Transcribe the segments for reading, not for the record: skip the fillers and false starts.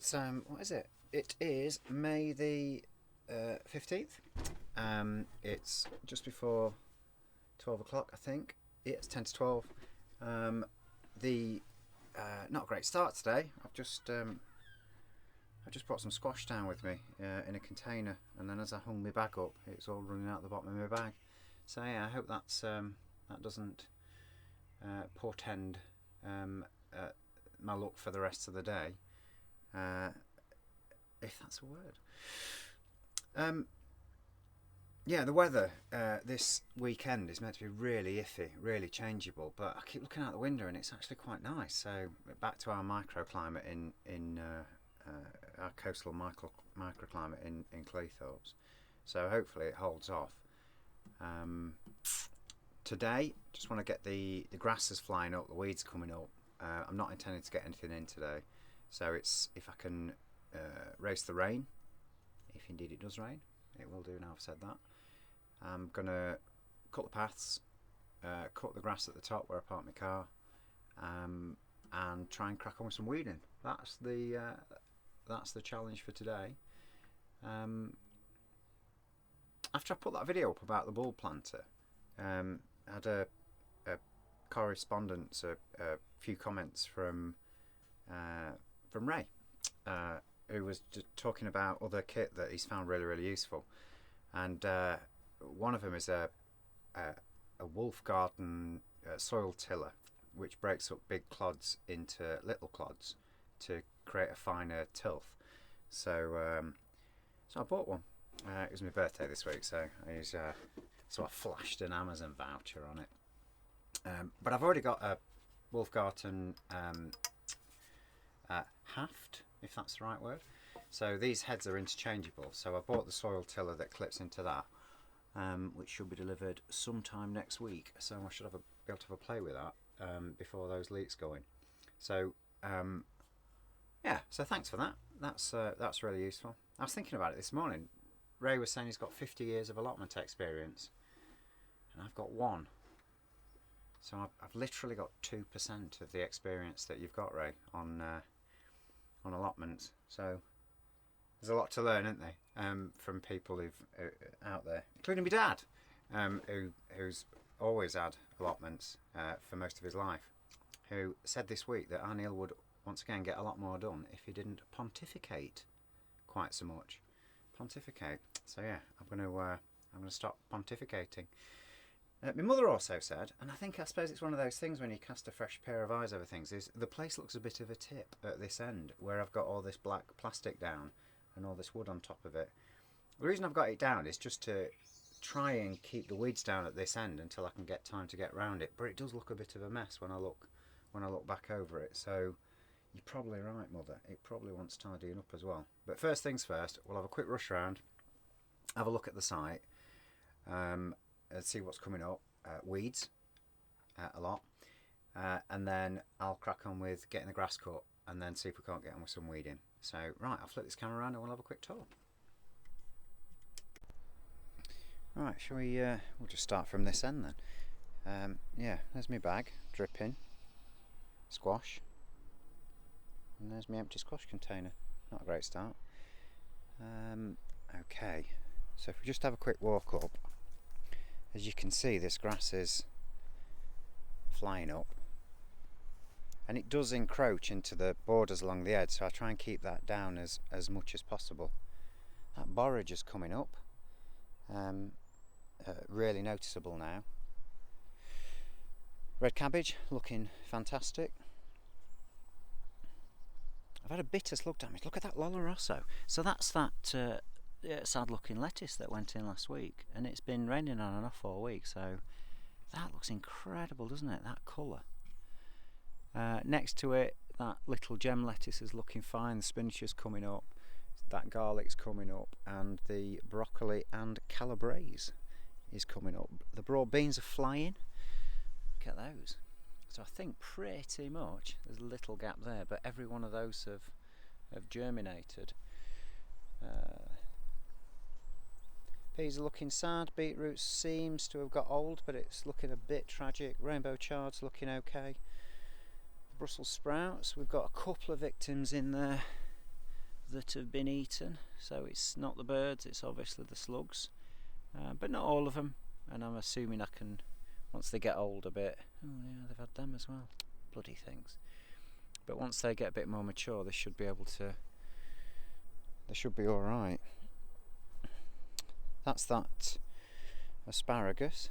It's what is it? It is May the 15th. It's just before 12 o'clock, I think. Yeah, it's 10 to 12. The Not a great start today. I just brought some squash down with me in a container, and then as I hung my bag up, it's all running out the bottom of my bag. So yeah, I hope that doesn't portend my luck for the rest of the day, if that's a word. Yeah, the weather this weekend is meant to be really iffy, really changeable, but I keep looking out the window and it's actually quite nice. So back to our microclimate in our coastal microclimate in Cleethorpes. So hopefully it holds off. Today, just want to get the grasses flying up, the weeds coming up. I'm not intending to get anything in today, so it's if I can race the rain, if indeed it does rain. It will do now I've said that. I'm going to cut the paths, cut the grass at the top where I park my car, and try and crack on with some weeding. That's the challenge for today. After I put that video up about the bulb planter, I had a correspondence, a few comments from Ray, who was just talking about other kit that he's found really useful, and one of them is a wolf garden soil tiller, which breaks up big clods into little clods to create a finer tilth. So I bought one. It was my birthday this week, so I flashed an Amazon voucher on it. But I've already got a Wolfgarten haft, if that's the right word. So these heads are interchangeable. So I bought the soil tiller that clips into that, which should be delivered sometime next week. So I should be able to have a play with that before those leaks go in. So yeah, so thanks for that. That's really useful. I was thinking about it this morning. Ray was saying he's got 50 years of allotment experience, and I've got 1. So I've literally got 2% of the experience that you've got, Ray, on allotments. So there's a lot to learn, isn't there, from people who've out there, including my dad, who's always had allotments for most of his life, who said this week that Arniel would once again get a lot more done if he didn't pontificate quite so much. Pontificate. So yeah, I'm going to stop pontificating. My mother also said, and I suppose it's one of those things when you cast a fresh pair of eyes over things, is the place looks a bit of a tip at this end where I've got all this black plastic down and all this wood on top of it. The reason I've got it down is just to try and keep the weeds down at this end until I can get time to get round it, but it does look a bit of a mess when I look back over it. So you're probably right, Mother, it probably wants tidying up as well. But first things first, we'll have a quick rush around, have a look at the site, and see what's coming up. Weeds, a lot, and then I'll crack on with getting the grass cut and then see if we can't get on with some weeding. So right, I'll flip this camera around and we'll have a quick tour. Right, shall we, we'll just start from this end then. Yeah, there's my bag, dripping, squash, and there's my empty squash container. Not a great start. Okay, so if we just have a quick walk up, as you can see, this grass is flying up, and it does encroach into the borders along the edge, so I try and keep that down as much as possible. That borage is coming up, really noticeable now. Red cabbage looking fantastic. I've had a bit of slug damage. Look at that Lola Rosso. So that's that sad looking lettuce that went in last week, and it's been raining on and off all week, so that looks incredible, doesn't it, that colour. Next to it, that little gem lettuce is looking fine, the spinach is coming up, that garlic's coming up, and the broccoli and calabrese is coming up. The broad beans are flying, look at those. So I think pretty much there's a little gap there, but every one of those have germinated. Peas are looking sad, beetroot seems to have got old, but it's looking a bit tragic. Rainbow chard's looking okay. The Brussels sprouts, we've got a couple of victims in there. that have been eaten, so it's not the birds, it's obviously the slugs, but not all of them, and I'm assuming I can, once they get old a bit, oh yeah, they've had them as well, bloody things, but once they get a bit more mature they should be alright. That's that asparagus,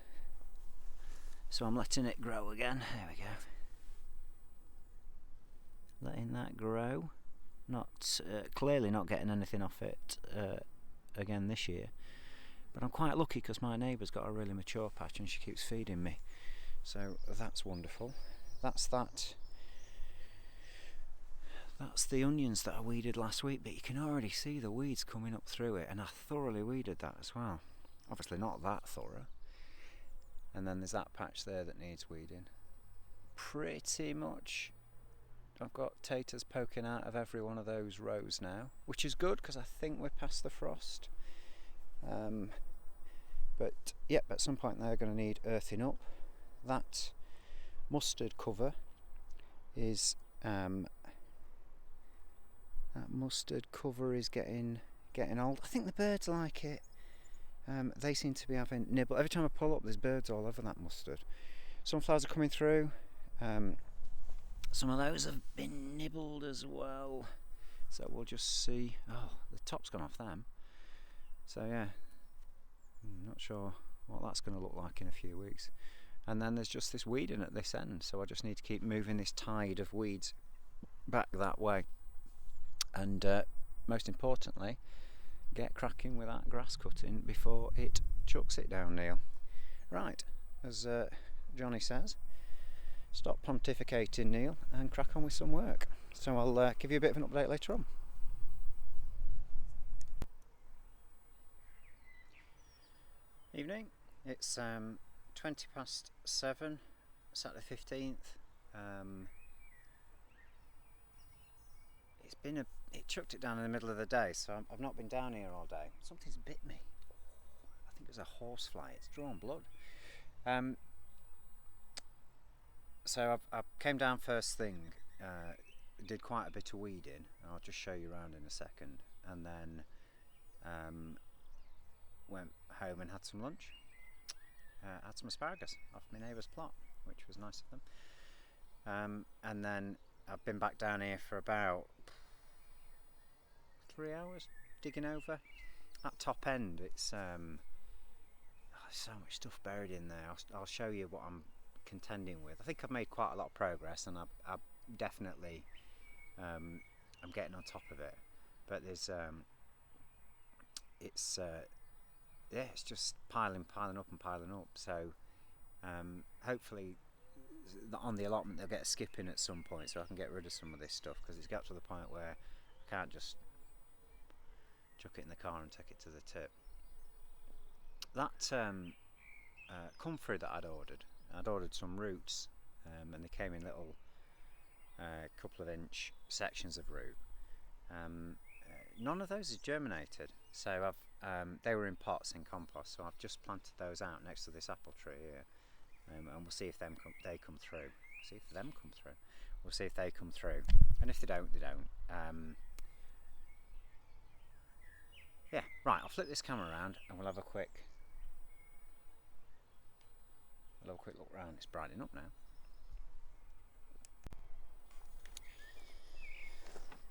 so I'm letting it grow again. There we go, letting that grow. Not clearly not getting anything off it again this year, but I'm quite lucky because my neighbour's got a really mature patch and she keeps feeding me, so that's wonderful. That's the onions that I weeded last week, but you can already see the weeds coming up through it, and I thoroughly weeded that as well. Obviously not that thorough. And then there's that patch there that needs weeding. Pretty much I've got taters poking out of every one of those rows now, which is good because I think we're past the frost. But yep, at some point they're going to need earthing up. That mustard cover is getting old. I think the birds like it. They seem to be having nibble. Every time I pull up, there's birds all over that mustard. Sunflowers are coming through. Some of those have been nibbled as well, so we'll just see. Oh, the top's gone off them, so yeah, not sure what that's going to look like in a few weeks. And then there's just this weeding at this end, so I just need to keep moving this tide of weeds back that way, and most importantly, get cracking with that grass cutting before it chucks it down, Neil. Right, as Johnny says, stop pontificating, Neil, and crack on with some work. So I'll give you a bit of an update later on. Evening, it's 20 past 7, Saturday 15th. It chucked it down in the middle of the day, so I've not been down here all day. Something's bit me. I think it was a horsefly, it's drawn blood. So I came down first thing, did quite a bit of weeding, I'll just show you around in a second, and then went home and had some lunch, had some asparagus off my neighbour's plot, which was nice of them, and then I've been back down here for about 3 hours digging over. That top end, it's there's so much stuff buried in there. I'll show you what I'm contending with. I think I've made quite a lot of progress, and I definitely I'm getting on top of it, but there's it's just piling up, so hopefully on the allotment they'll get a skip in at some point so I can get rid of some of this stuff, because it's got to the point where I can't just chuck it in the car and take it to the tip. That comfrey that I'd ordered some roots, and they came in little couple of inch sections of root. None of those is germinated, so they were in pots in compost, so I've just planted those out next to this apple tree here, and we'll see if they come through. We'll see if they come through, and if they don't, they don't. Yeah, right, I'll flip this camera around and we'll have a quick look round. It's brightening up now.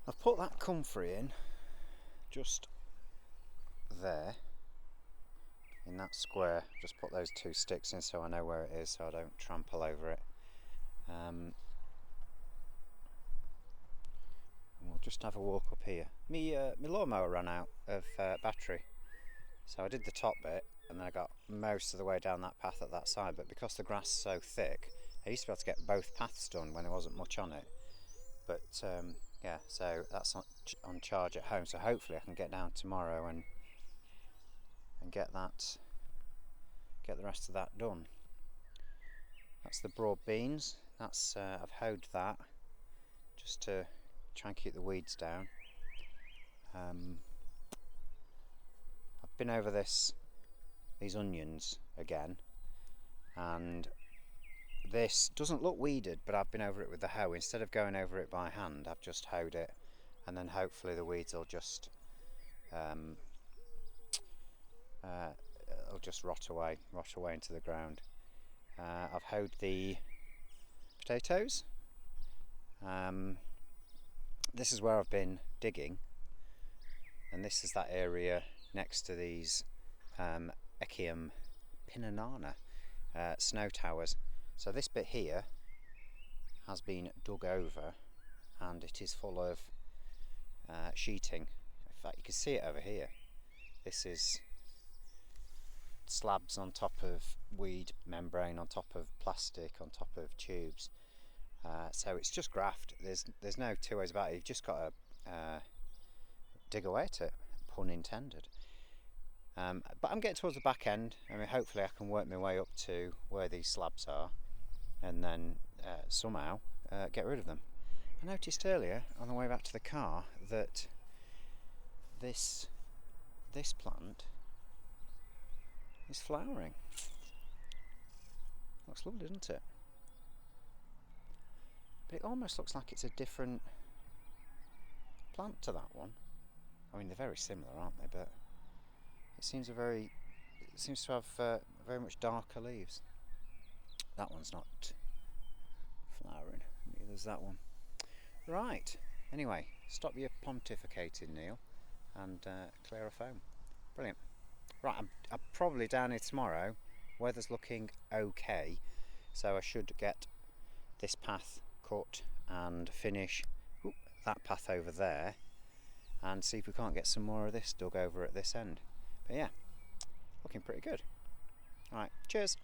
I've put that comfrey in just there in that square. Just put those 2 sticks in so I know where it is, so I don't trample over it. And we'll just have a walk up here. My lawnmower ran out of battery, so I did the top bit and then I got most of the way down that path at that side, but because the grass is so thick, I used to be able to get both paths done when there wasn't much on it. But yeah, so that's on charge at home, so hopefully I can get down tomorrow and get the rest of that done. That's the broad beans. That's I've hoed that just to try and keep the weeds down. I've been over these onions again, and this doesn't look weeded, but I've been over it with the hoe. Instead of going over it by hand, I've just hoed it and then hopefully the weeds will just it'll just rot away into the ground. I've hoed the potatoes. This is where I've been digging, and this is that area next to these echium pininana snow towers. So this bit here has been dug over, and it is full of sheeting. In fact, you can see it over here. This is slabs on top of weed membrane, on top of plastic, on top of tubes. So it's just graft. There's no two ways about it. You've just got to dig away at it, pun intended. But I'm getting towards the back end. I mean, hopefully I can work my way up to where these slabs are, and then somehow get rid of them. I noticed earlier on the way back to the car that this plant is flowering. Looks lovely, doesn't it? But it almost looks like it's a different plant to that one. I mean, they're very similar, aren't they? But it seems to have very much darker leaves. That one's not flowering. Neither's that one. Right. Anyway, stop your pontificating, Neil, and clear a foam. Brilliant. Right, I'm probably down here tomorrow. Weather's looking okay, so I should get this path cut and finish that path over there, and see if we can't get some more of this dug over at this end. But yeah, looking pretty good. Alright, cheers.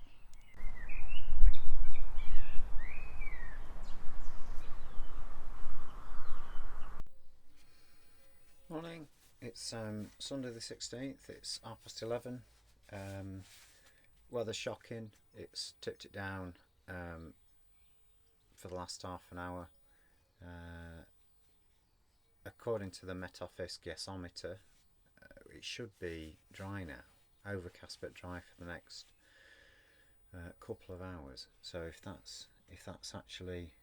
Morning. It's Sunday the 16th. It's 11:30. Weather's shocking. It's tipped it down for the last half an hour. According to the Met Office guessometer, it should be dry now. Overcast but dry for the next couple of hours. So if that's actually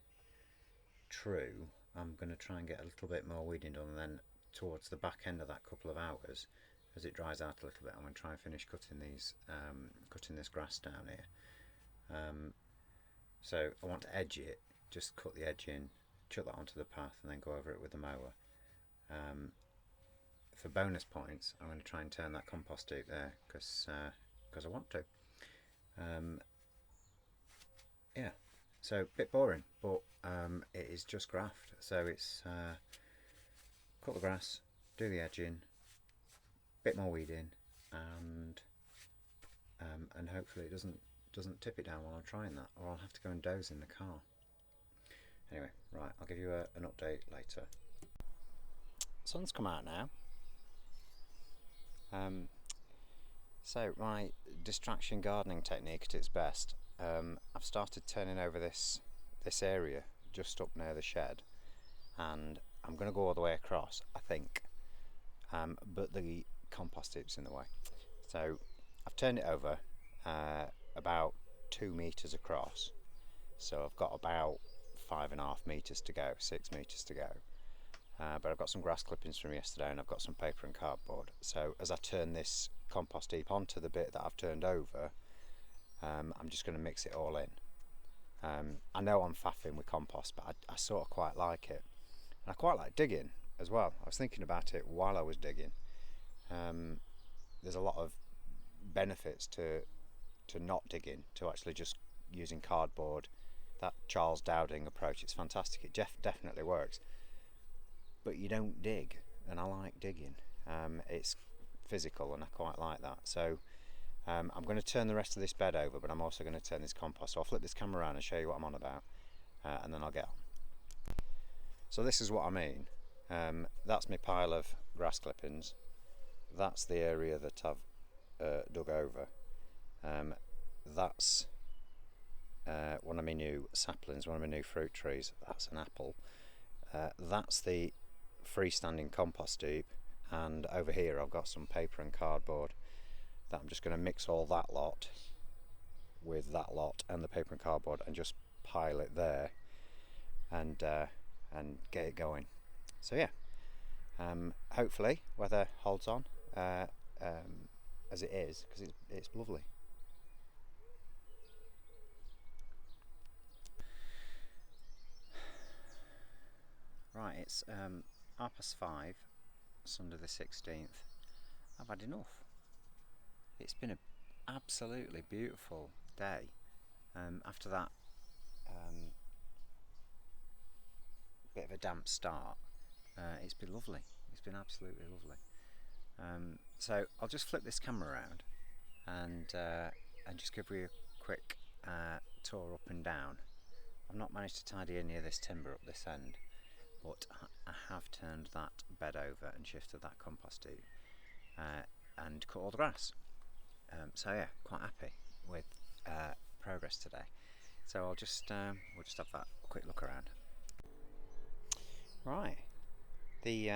true, I'm going to try and get a little bit more weeding done, and then towards the back end of that couple of hours, as it dries out a little bit, I'm going to try and finish cutting this grass down here. So I want to edge it, just cut the edge in, chuck that onto the path, and then go over it with the mower. For bonus points, I'm going to try and turn that compost heap there because I want to. Yeah, so a bit boring, but it is just graft. So it's cut the grass, do the edging, bit more weeding, and hopefully it doesn't tip it down while I'm trying that, or I'll have to go and doze in the car. Anyway, right, I'll give you an update later. Sun's come out now. So my distraction gardening technique at its best. I've started turning over this area just up near the shed, and I'm going to go all the way across, I think, but the compost heap's in the way. So I've turned it over about 2 meters across, so I've got about 5.5 meters to go, 6 meters to go. But I've got some grass clippings from yesterday, and I've got some paper and cardboard. So as I turn this compost heap onto the bit that I've turned over, I'm just going to mix it all in. I know I'm faffing with compost, but I sort of quite like it. And I quite like digging as well. I was thinking about it while I was digging. There's a lot of benefits to not digging, to actually just using cardboard. That Charles Dowding approach, it's fantastic. It definitely works. But you don't dig, and I like digging. It's physical, and I quite like that. So I'm going to turn the rest of this bed over, but I'm also going to turn this compost. So I'll flip this camera around and show you what I'm on about, and then I'll get on. So this is what I mean. That's my pile of grass clippings. That's the area that I've dug over. That's one of my new saplings, one of my new fruit trees. That's an apple. That's the freestanding compost heap, and over here I've got some paper and cardboard that I'm just going to mix all that lot with that lot and the paper and cardboard and just pile it there and get it going. So yeah, Hopefully weather holds on as it is, because it's lovely. Right, it's 5:30, Sunday the 16th. I've had enough. It's been an absolutely beautiful day. After that bit of a damp start, it's been lovely. It's been absolutely lovely. So I'll just flip this camera around and just give you a quick tour up and down. I've not managed to tidy any of this timber up this end, but I have turned that bed over and shifted that compost heap and cut all the grass. So yeah, quite happy with progress today. So we'll just have that quick look around. Right, the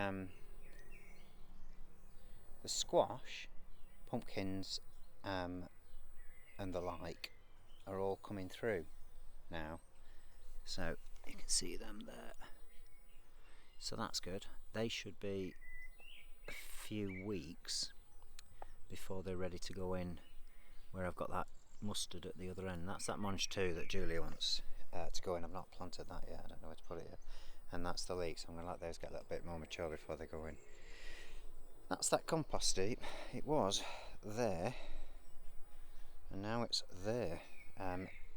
squash, pumpkins, and the like are all coming through now. So you can see them there. So that's good. They should be a few weeks before they're ready to go in where I've got that mustard at the other end. That's that Monge 2 that Julia wants to go in. I've not planted that yet. I don't know where to put it yet. And that's the leek, so I'm going to let those get a little bit more mature before they go in. That's that compost heap. It was there and now it's there,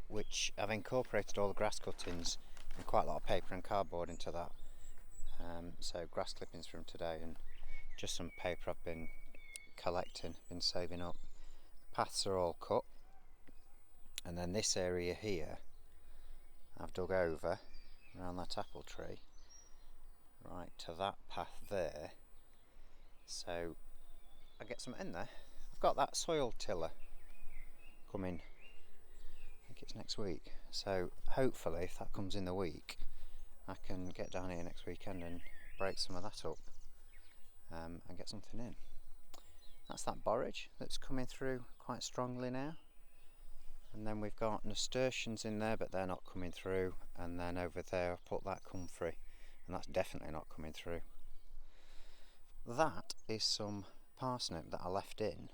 which I've incorporated all the grass cuttings and quite a lot of paper and cardboard into that. So grass clippings from today and just some paper I've been collecting, been saving up. Paths are all cut, and then this area here I've dug over around that apple tree right to that path there, so I get some in there. I've got that soil tiller coming, I think it's next week, so hopefully if that comes in the week I can get down here next weekend and break some of that up and get something in. That's that borage that's coming through quite strongly now, and then we've got nasturtiums in there but they're not coming through, and then over there I've put that comfrey and that's definitely not coming through. That is some parsnip that I left in.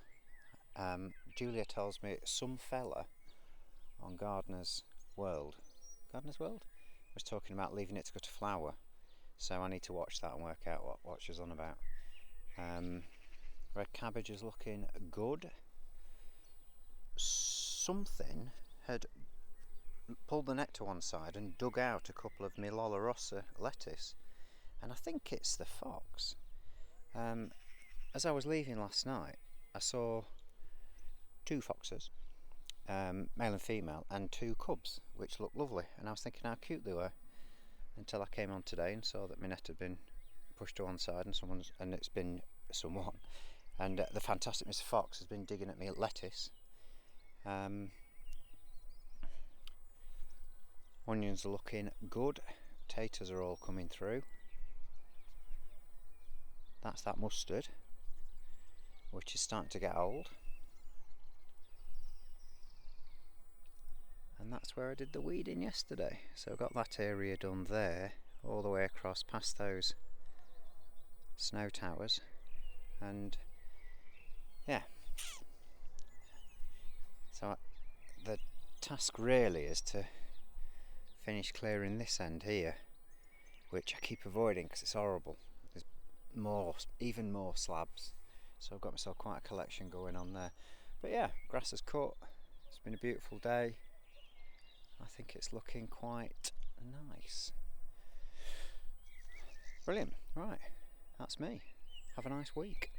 Julia tells me some fella on Gardener's World was talking about leaving it to go to flower, so I need to watch that and work out what she's on about. Red cabbage is looking good. Something had pulled the net to one side and dug out a couple of Millola rossa lettuce, and I think it's the fox. As I was leaving last night I saw two foxes, male and female, and two cubs which looked lovely, and I was thinking how cute they were until I came on today and saw that my net had been pushed to one side and it's been someone, and the fantastic Mr. Fox has been digging at me lettuce. Onions are looking good, potatoes are all coming through. That's that mustard which is starting to get old, and that's where I did the weeding yesterday. So I got that area done there all the way across past those snow towers, and yeah, so the task really is to finish clearing this end here, which I keep avoiding because it's horrible. There's even more slabs, so I've got myself quite a collection going on there. But yeah, grass is cut. It's been a beautiful day. I think it's looking quite nice. Brilliant. Right, that's me. Have a nice week.